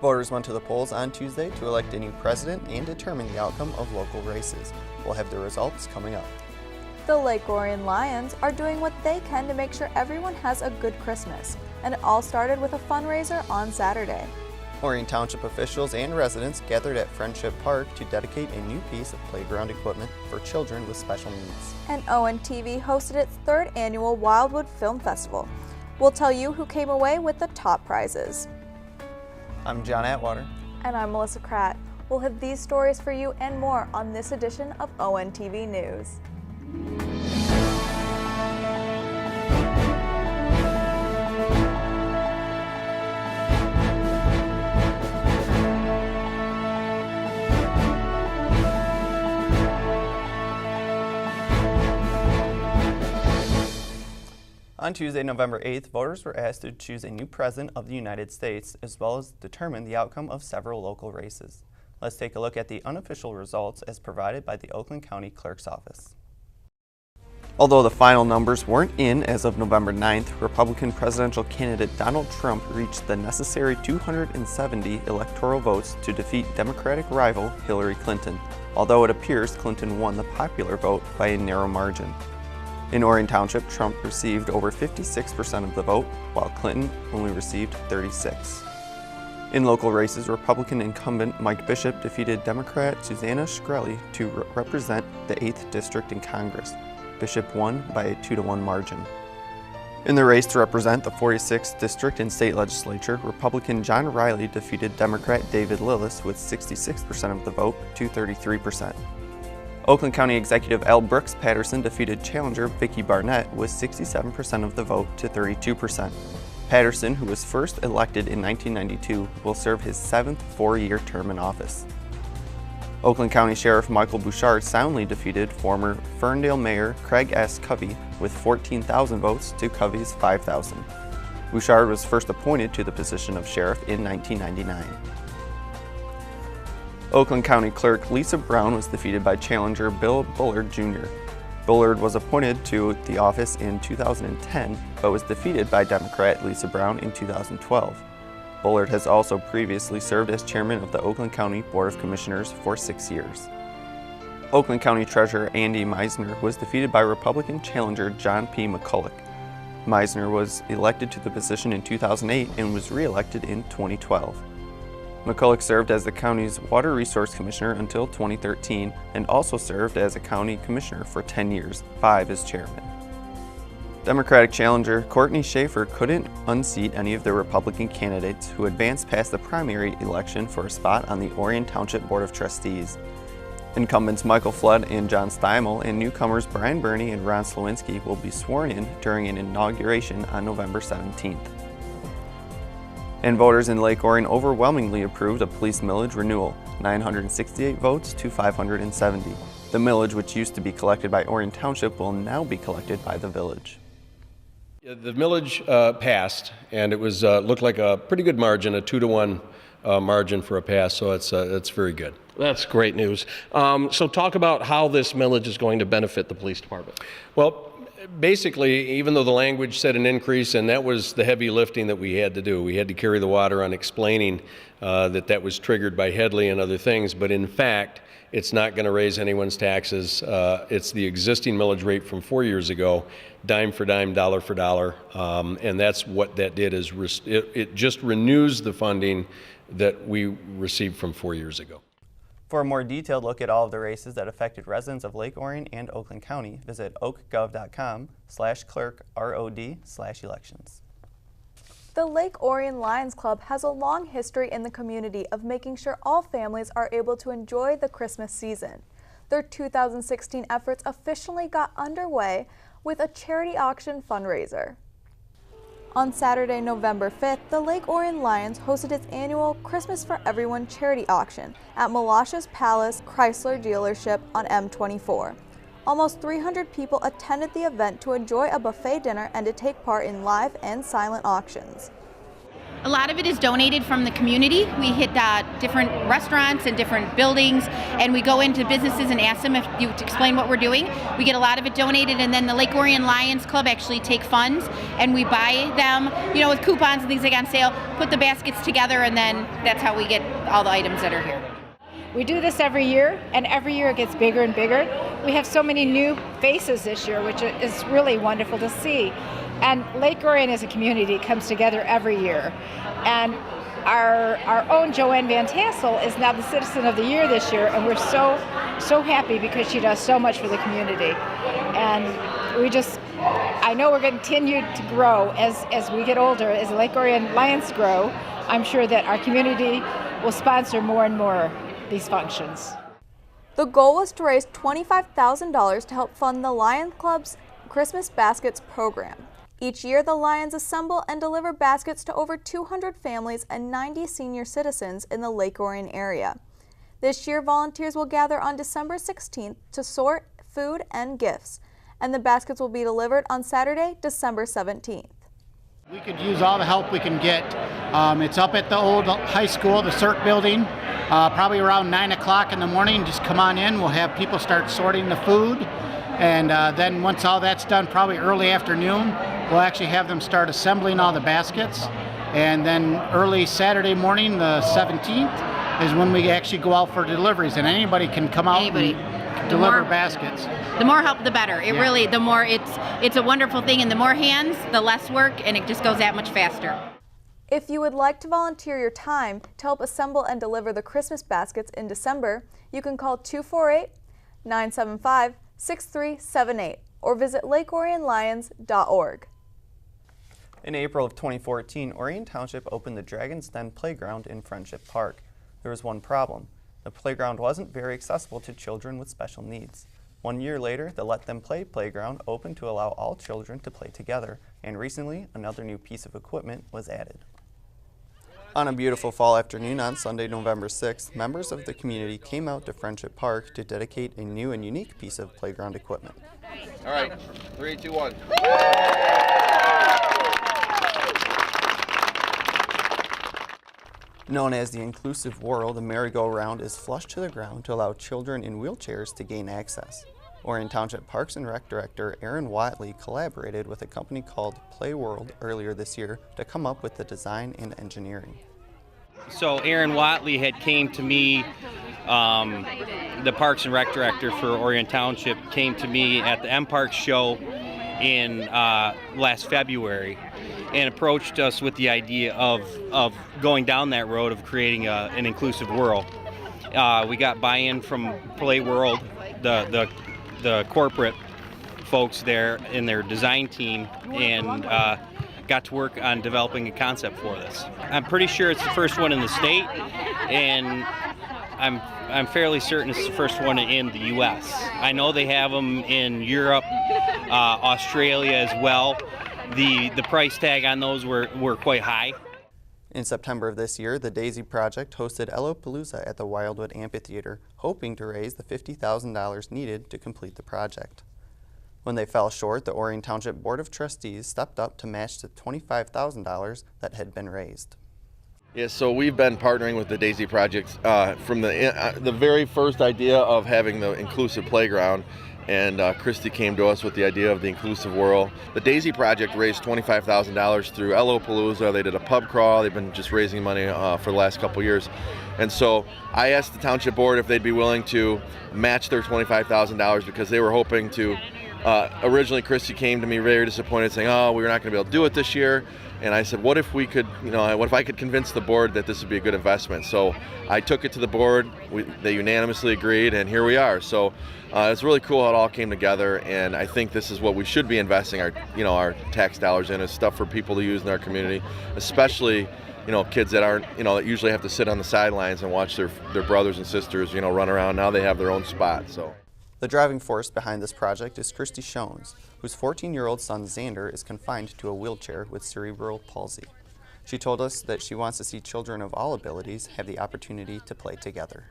Voters went to the polls on Tuesday to elect a new president and determine the outcome of local races. We'll have the results coming up. The Lake Orion Lions are doing what they can to make sure everyone has a good Christmas, and it all started with a fundraiser on Saturday. Orion Township officials and residents gathered at Friendship Park to dedicate a new piece of playground equipment for children with special needs. And ONTV hosted its third annual Wildwood Film Festival. We'll tell you who came away with the top prizes. I'm John Atwater. And I'm Melissa Kratt. We'll have these stories for you and more on this edition of ONTV News. On Tuesday, November 8th, voters were asked to choose a new president of the United States, as well as determine the outcome of several local races. Let's take a look at the unofficial results as provided by the Oakland County Clerk's Office. Although the final numbers weren't in as of November 9th, Republican presidential candidate Donald Trump reached the necessary 270 electoral votes to defeat Democratic rival Hillary Clinton, although it appears Clinton won the popular vote by a narrow margin. In Orion Township, Trump received over 56% of the vote, while Clinton only received 36%. In local races, Republican incumbent Mike Bishop defeated Democrat Susanna Shkreli to represent the 8th District in Congress. Bishop won by a 2-to-1 margin. In the race to represent the 46th District in state legislature, Republican John Riley defeated Democrat David Lillis with 66% of the vote to 33%. Oakland County Executive Al Brooks Patterson defeated challenger Vicki Barnett with 67% of the vote to 32%. Patterson, who was first elected in 1992, will serve his 7th 4-year term in office. Oakland County Sheriff Michael Bouchard soundly defeated former Ferndale Mayor Craig S. Covey with 14,000 votes to Covey's 5,000. Bouchard was first appointed to the position of sheriff in 1999. Oakland County Clerk Lisa Brown was defeated by challenger Bill Bullard Jr. Bullard was appointed to the office in 2010, but was defeated by Democrat Lisa Brown in 2012. Bullard has also previously served as chairman of the Oakland County Board of Commissioners for 6 years. Oakland County Treasurer Andy Meisner was defeated by Republican challenger John P. McCulloch. Meisner was elected to the position in 2008 and was re-elected in 2012. McCulloch served as the county's Water Resource Commissioner until 2013 and also served as a county commissioner for 10 years, 5 as chairman. Democratic challenger Courtney Schaefer couldn't unseat any of the Republican candidates who advanced past the primary election for a spot on the Orion Township Board of Trustees. Incumbents Michael Flood and John Steimel and newcomers Brian Burney and Ron Slowinski will be sworn in during an inauguration on November 17th. And voters in Lake Orion overwhelmingly approved a police millage renewal, 968 votes to 570. The millage, which used to be collected by Orion Township, will now be collected by the village. The millage passed, and it was looked like a pretty good margin, a 2-to-1 margin for a pass, so it's very good. That's great news. So talk about how this millage is going to benefit the police department. Well, basically, even though the language said an increase, and that was the heavy lifting that we had to do. We had to carry the water on explaining that was triggered by Headley and other things, but in fact, it's not going to raise anyone's taxes. It's the existing millage rate from 4 years ago, dime for dime, dollar for dollar, and that's what that did is it just renews the funding that we received from 4 years ago. For a more detailed look at all of the races that affected residents of Lake Orion and Oakland County, visit oakgov.com/clerk/ROD/elections. The Lake Orion Lions Club has a long history in the community of making sure all families are able to enjoy the Christmas season. Their 2016 efforts officially got underway with a charity auction fundraiser. On Saturday, November 5th, the Lake Orion Lions hosted its annual Christmas for Everyone charity auction at Molosha's Palace Chrysler dealership on M24. Almost 300 people attended the event to enjoy a buffet dinner and to take part in live and silent auctions. A lot of it is donated from the community. We hit different restaurants and different buildings, and we go into businesses and ask them if you to explain what we're doing. We get a lot of it donated, and then the Lake Orion Lions Club actually take funds, and we buy them, with coupons and things like on sale, put the baskets together, and then that's how we get all the items that are here. We do this every year, and every year it gets bigger and bigger. We have so many new faces this year, which is really wonderful to see. And Lake Orion as a community comes together every year. And our own Joanne Van Tassel is now the Citizen of the Year this year, and we're so happy because she does so much for the community. And I know we're going to continue to grow as we get older, as the Lake Orion Lions grow. I'm sure that our community will sponsor more and more these functions. The goal was to raise $25,000 to help fund the Lions Club's Christmas Baskets program. Each year, the Lions assemble and deliver baskets to over 200 families and 90 senior citizens in the Lake Orion area. This year, volunteers will gather on December 16th to sort food and gifts, and the baskets will be delivered on Saturday, December 17th. We could use all the help we can get. It's up at the old high school, the CERT building, probably around 9 o'clock in the morning. Just come on in. We'll have people start sorting the food. And then once all that's done, probably early afternoon, we'll actually have them start assembling all the baskets. And then early Saturday morning, the 17th, is when we actually go out for deliveries. And anybody can come out and deliver baskets. The more help, the better. The more it's a wonderful thing, and the more hands, the less work, and it just goes that much faster. If you would like to volunteer your time to help assemble and deliver the Christmas baskets in December, you can call 248-975-6378 or visit lakeorionlions.org. In April of 2014, Orion Township opened the Dragon's Den Playground in Friendship Park. There was one problem. The playground wasn't very accessible to children with special needs. 1 year later, the Let Them Play playground opened to allow all children to play together, and recently, another new piece of equipment was added. On a beautiful fall afternoon on Sunday, November 6th, members of the community came out to Friendship Park to dedicate a new and unique piece of playground equipment. All right, 3, 2, 1. Known as the Inclusive Whirl, the merry-go-round is flushed to the ground to allow children in wheelchairs to gain access. Orion Township Parks and Rec Director Aaron Watley collaborated with a company called Play World earlier this year to come up with the design and engineering. So Aaron Watley had came to me, the Parks and Rec Director for Orion Township came to me at the M-Parks show in last February and approached us with the idea of going down that road of creating an inclusive whirl. We got buy-in from Play World, the corporate folks there in their design team, and got to work on developing a concept for this. I'm pretty sure it's the first one in the state, and I'm fairly certain it's the first one in the U.S. I know they have them in Europe, Australia as well. The price tag on those were quite high. In September of this year, the Daisy Project hosted Ellopalooza at the Wildwood Amphitheater, hoping to raise the $50,000 needed to complete the project. When they fell short, the Orion Township Board of Trustees stepped up to match the $25,000 that had been raised. Yeah, so we've been partnering with the Daisy Project from the very first idea of having the inclusive playground, and Christy came to us with the idea of the inclusive whirl. The Daisy Project raised $25,000 through Ellopalooza. They did a pub crawl. They've been just raising money for the last couple years. And so I asked the Township Board if they'd be willing to match their $25,000 because they were hoping to. Originally, Christy came to me very disappointed, saying, "Oh, we're not going to be able to do it this year." And I said, what if we could, what if I could convince the board that this would be a good investment? So I took it to the board. They unanimously agreed, and here we are. So it's really cool how it all came together, and I think this is what we should be investing our tax dollars in, is stuff for people to use in our community, especially kids that aren't, that usually have to sit on the sidelines and watch their brothers and sisters, run around. Now they have their own spot. So. The driving force behind this project is Christy Shones, whose 14-year-old son Xander is confined to a wheelchair with cerebral palsy. She told us that she wants to see children of all abilities have the opportunity to play together.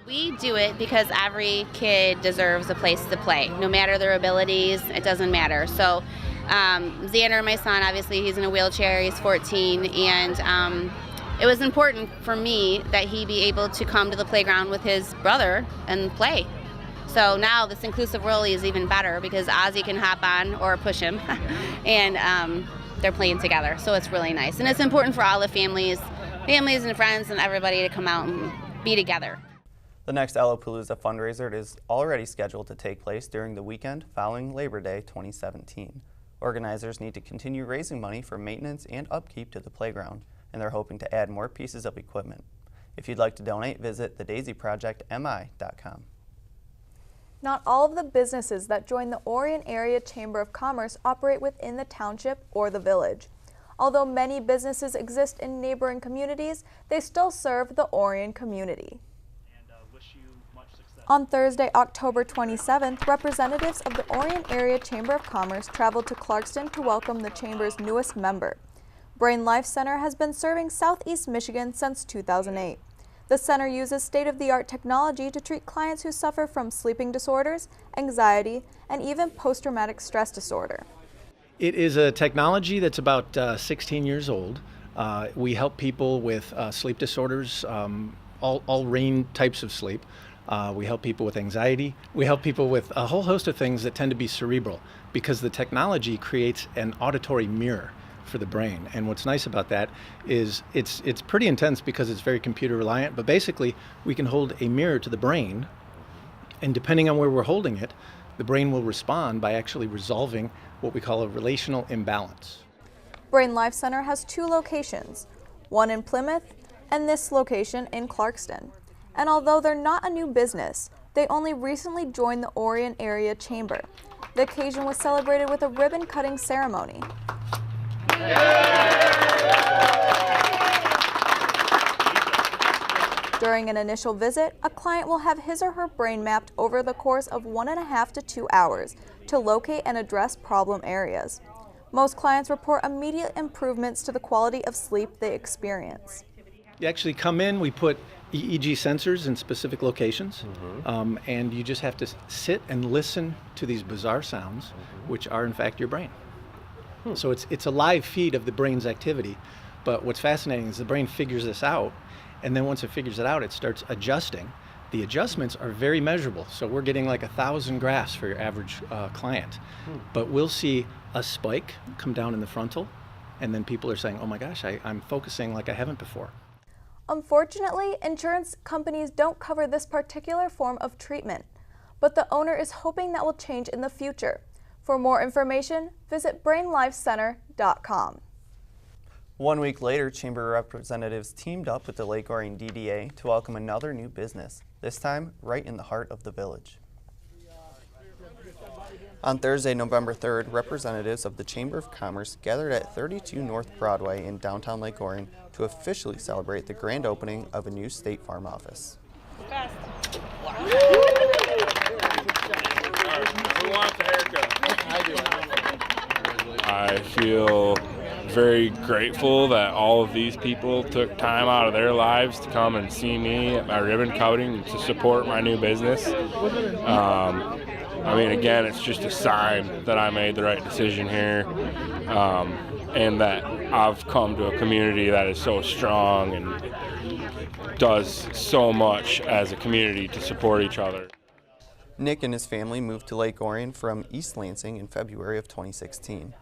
We do it because every kid deserves a place to play. No matter their abilities, it doesn't matter. So Xander, my son, obviously he's in a wheelchair, he's 14, and it was important for me that he be able to come to the playground with his brother and play. So now this inclusive whirly is even better because Ozzy can hop on or push him, and they're playing together. So it's really nice, and it's important for all the families and friends and everybody to come out and be together. The next Ellopalooza fundraiser is already scheduled to take place during the weekend following Labor Day 2017. Organizers need to continue raising money for maintenance and upkeep to the playground, and they're hoping to add more pieces of equipment. If you'd like to donate, visit thedaisyprojectmi.com. Not all of the businesses that join the Orion Area Chamber of Commerce operate within the township or the village. Although many businesses exist in neighboring communities, they still serve the Orion community. On Thursday, October 27th, representatives of the Orion Area Chamber of Commerce traveled to Clarkston to welcome the Chamber's newest member. Brain Life Center has been serving Southeast Michigan since 2008. The center uses state-of-the-art technology to treat clients who suffer from sleeping disorders, anxiety, and even post-traumatic stress disorder. It is a technology that's about 16 years old. We help people with sleep disorders, all range types of sleep. We help people with anxiety. We help people with a whole host of things that tend to be cerebral because the technology creates an auditory mirror for the brain. And what's nice about that is it's pretty intense because it's very computer reliant, but basically we can hold a mirror to the brain, and depending on where we're holding it, the brain will respond by actually resolving what we call a relational imbalance. Brain Life Center has 2 locations, one in Plymouth and this location in Clarkston. And although they're not a new business, they only recently joined the Orion Area Chamber. The occasion was celebrated with a ribbon-cutting ceremony. During an initial visit, a client will have his or her brain mapped over the course of 1.5 to 2 hours to locate and address problem areas. Most clients report immediate improvements to the quality of sleep they experience. You actually come in, we put EEG sensors in specific locations, and you just have to sit and listen to these bizarre sounds, which are in fact your brain. So it's a live feed of the brain's activity, but what's fascinating is the brain figures this out, and then once it figures it out, it starts adjusting. The adjustments are very measurable, so we're getting like 1,000 graphs for your average client, but we'll see a spike come down in the frontal, and then people are saying, oh my gosh, I'm focusing like I haven't before. Unfortunately, insurance companies don't cover this particular form of treatment, but the owner is hoping that will change in the future. For more information, visit brainlifecenter.com. 1 week later, Chamber representatives teamed up with the Lake Orion DDA to welcome another new business, this time right in the heart of the village. On Thursday, November 3rd, representatives of the Chamber of Commerce gathered at 32 North Broadway in downtown Lake Orion to officially celebrate the grand opening of a new State Farm office. I feel very grateful that all of these people took time out of their lives to come and see me at my ribbon cutting and to support my new business. I mean, again, it's just a sign that I made the right decision here, and that I've come to a community that is so strong and does so much as a community to support each other. Nick and his family moved to Lake Orion from East Lansing in February of 2016.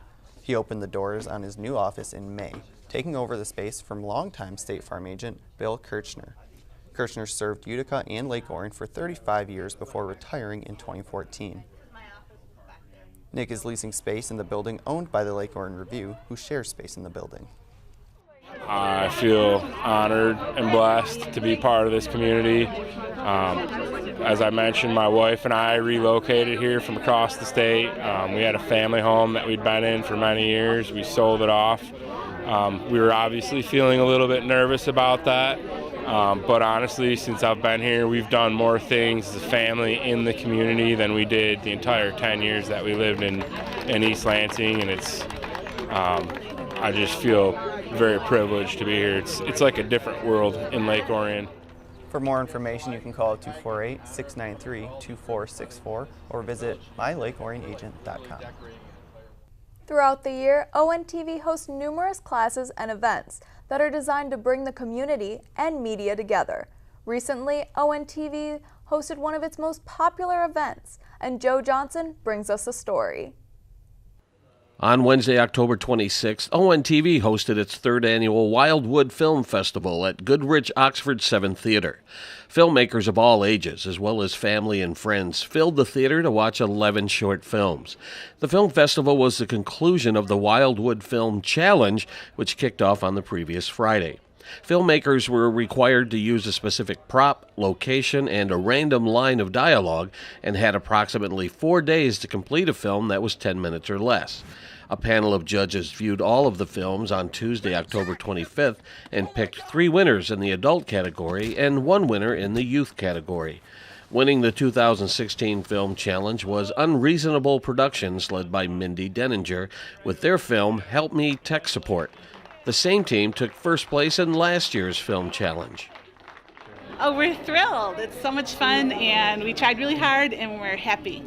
He opened the doors on his new office in May, taking over the space from longtime State Farm agent Bill Kirchner. Kirchner served Utica and Lake Orion for 35 years before retiring in 2014. Nick is leasing space in the building owned by the Lake Orion Review, who shares space in the building. I feel honored and blessed to be part of this community. As I mentioned, my wife and I relocated here from across the state. We had a family home that we'd been in for many years. We sold it off. We were obviously feeling a little bit nervous about that. But honestly, since I've been here, we've done more things as a family in the community than we did the entire 10 years that we lived in East Lansing, and it's I just feel very privileged to be here. It's like a different world in Lake Orion. For more information, you can call 248-693-2464 or visit mylakeorionagent.com. Throughout the year, ONTV hosts numerous classes and events that are designed to bring the community and media together. Recently, ONTV hosted one of its most popular events, and Joe Johnson brings us a story. On Wednesday, October 26th, ONTV hosted its third annual Wildwood Film Festival at Goodrich Oxford 7th Theater. Filmmakers of all ages, as well as family and friends, filled the theater to watch 11 short films. The film festival was the conclusion of the Wildwood Film Challenge, which kicked off on the previous Friday. Filmmakers were required to use a specific prop, location, and a random line of dialogue, and had approximately 4 days to complete a film that was 10 minutes or less. A panel of judges viewed all of the films on Tuesday, October 25th, and picked 3 winners in the adult category and 1 winner in the youth category. Winning the 2016 Film Challenge was Unreasonable Productions, led by Mindy Denninger, with their film Help Me Tech Support. The same team took first place in last year's Film Challenge. Oh, we're thrilled. It's so much fun, and we tried really hard, and we're happy.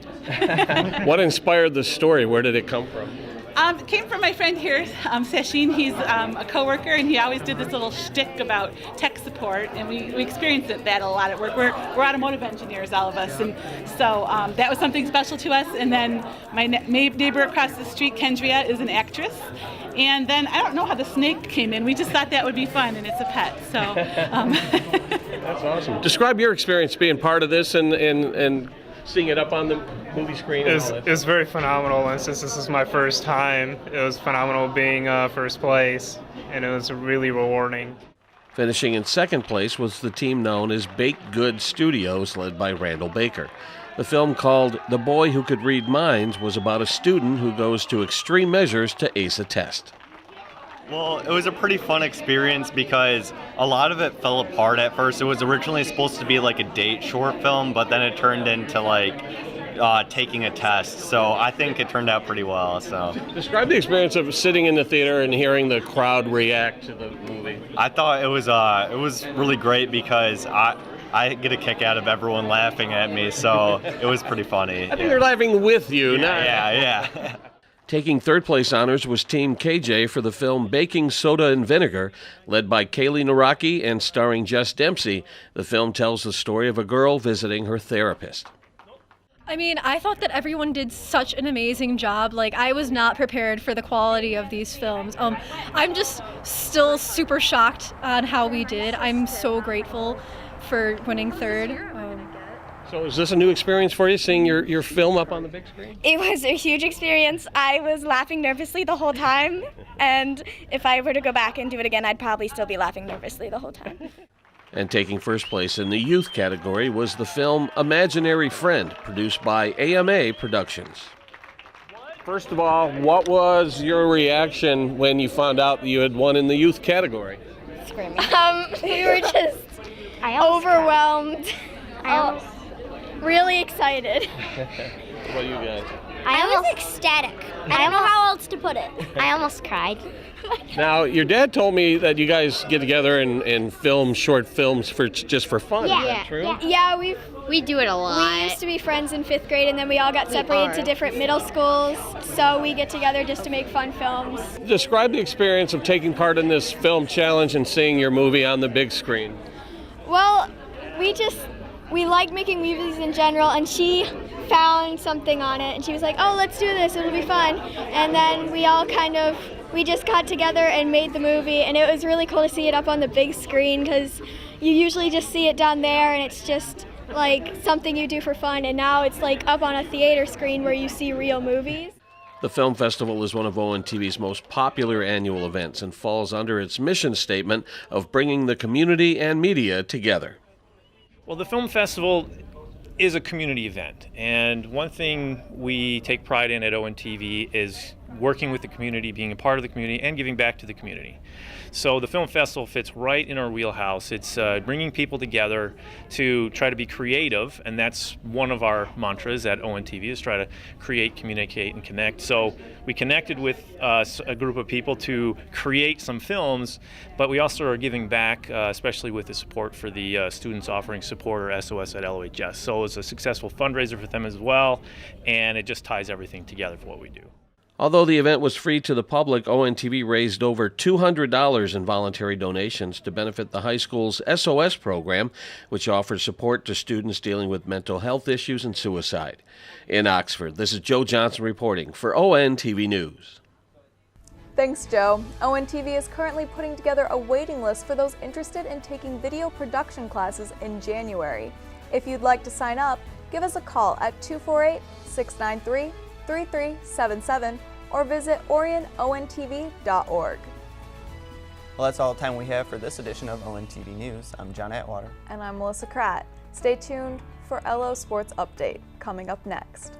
What inspired the story? Where did it come from? It came from my friend here, Sashin. He's a coworker, and he always did this little shtick about tech support, and we experienced that a lot at work. We're automotive engineers, all of us, and so that was something special to us. And then my neighbor across the street, Kendria, is an actress. And then I don't know how the snake came in. We just thought that would be fun, and it's a pet. So That's awesome. Describe your experience being part of this and seeing it up on the movie screen. It was very phenomenal, and since this is my first time, it was phenomenal being first place, and it was really rewarding. Finishing in second place was the team known as Baked Good Studios, led by Randall Baker. The film, called The Boy Who Could Read Minds, was about a student who goes to extreme measures to ace a test. Well, it was a pretty fun experience because a lot of it fell apart at first. It was originally supposed to be like a date short film, but then it turned into taking a test. So I think it turned out pretty well. So describe the experience of sitting in the theater and hearing the crowd react to the movie. I thought it was really great because I get a kick out of everyone laughing at me, so it was pretty funny. I think they're laughing with you. Yeah. Taking third place honors was Team KJ for the film Baking Soda and Vinegar, led by Kaylee Naraki and starring Jess Dempsey. The film tells the story of a girl visiting her therapist. I mean, I thought that everyone did such an amazing job. I was not prepared for the quality of these films. I'm just still super shocked on how we did. I'm so grateful for winning third. So is this a new experience for you, seeing your film up on the big screen? It was a huge experience. I was laughing nervously the whole time, and if I were to go back and do it again, I'd probably still be laughing nervously the whole time. And taking first place in the youth category was the film Imaginary Friend, produced by AMA Productions. First of all, what was your reaction when you found out that you had won in the youth category? Screaming. We were just overwhelmed. Really excited. What about you guys? I was ecstatic. I don't know how else to put it. I almost cried. Now, your dad told me that you guys get together and film short films just for fun. Yeah. Is that true? Yeah, we do it a lot. We used to be friends in 5th grade, and then we all got separated to different middle schools, so we get together just to make fun films. Describe the experience of taking part in this film challenge and seeing your movie on the big screen. Well, we like making movies in general, and she found something on it, and she was like, oh, let's do this, it'll be fun. And then we just got together and made the movie, and it was really cool to see it up on the big screen, because you usually just see it down there, and it's just something you do for fun, and now it's up on a theater screen where you see real movies. The Film Festival is one of ONTV's most popular annual events and falls under its mission statement of bringing the community and media together. Well, the Film Festival is a community event, and one thing we take pride in at ONTV is working with the community, being a part of the community, and giving back to the community. So the Film Festival fits right in our wheelhouse. It's bringing people together to try to be creative, and that's one of our mantras at ONTV, is try to create, communicate, and connect. So we connected with a group of people to create some films, but we also are giving back, especially with the support for the Students Offering Support, or SOS at LOHS. So it's a successful fundraiser for them as well, and it just ties everything together for what we do. Although the event was free to the public, ONTV raised over $200 in voluntary donations to benefit the high school's SOS program, which offers support to students dealing with mental health issues and suicide. In Oxford, this is Joe Johnson reporting for ONTV News. Thanks, Joe. ONTV is currently putting together a waiting list for those interested in taking video production classes in January. If you'd like to sign up, give us a call at 248-693-3377 or visit orionontv.org. Well, that's all the time we have for this edition of ONTV News. I'm John Atwater. And I'm Melissa Kratt. Stay tuned for LO Sports Update coming up next.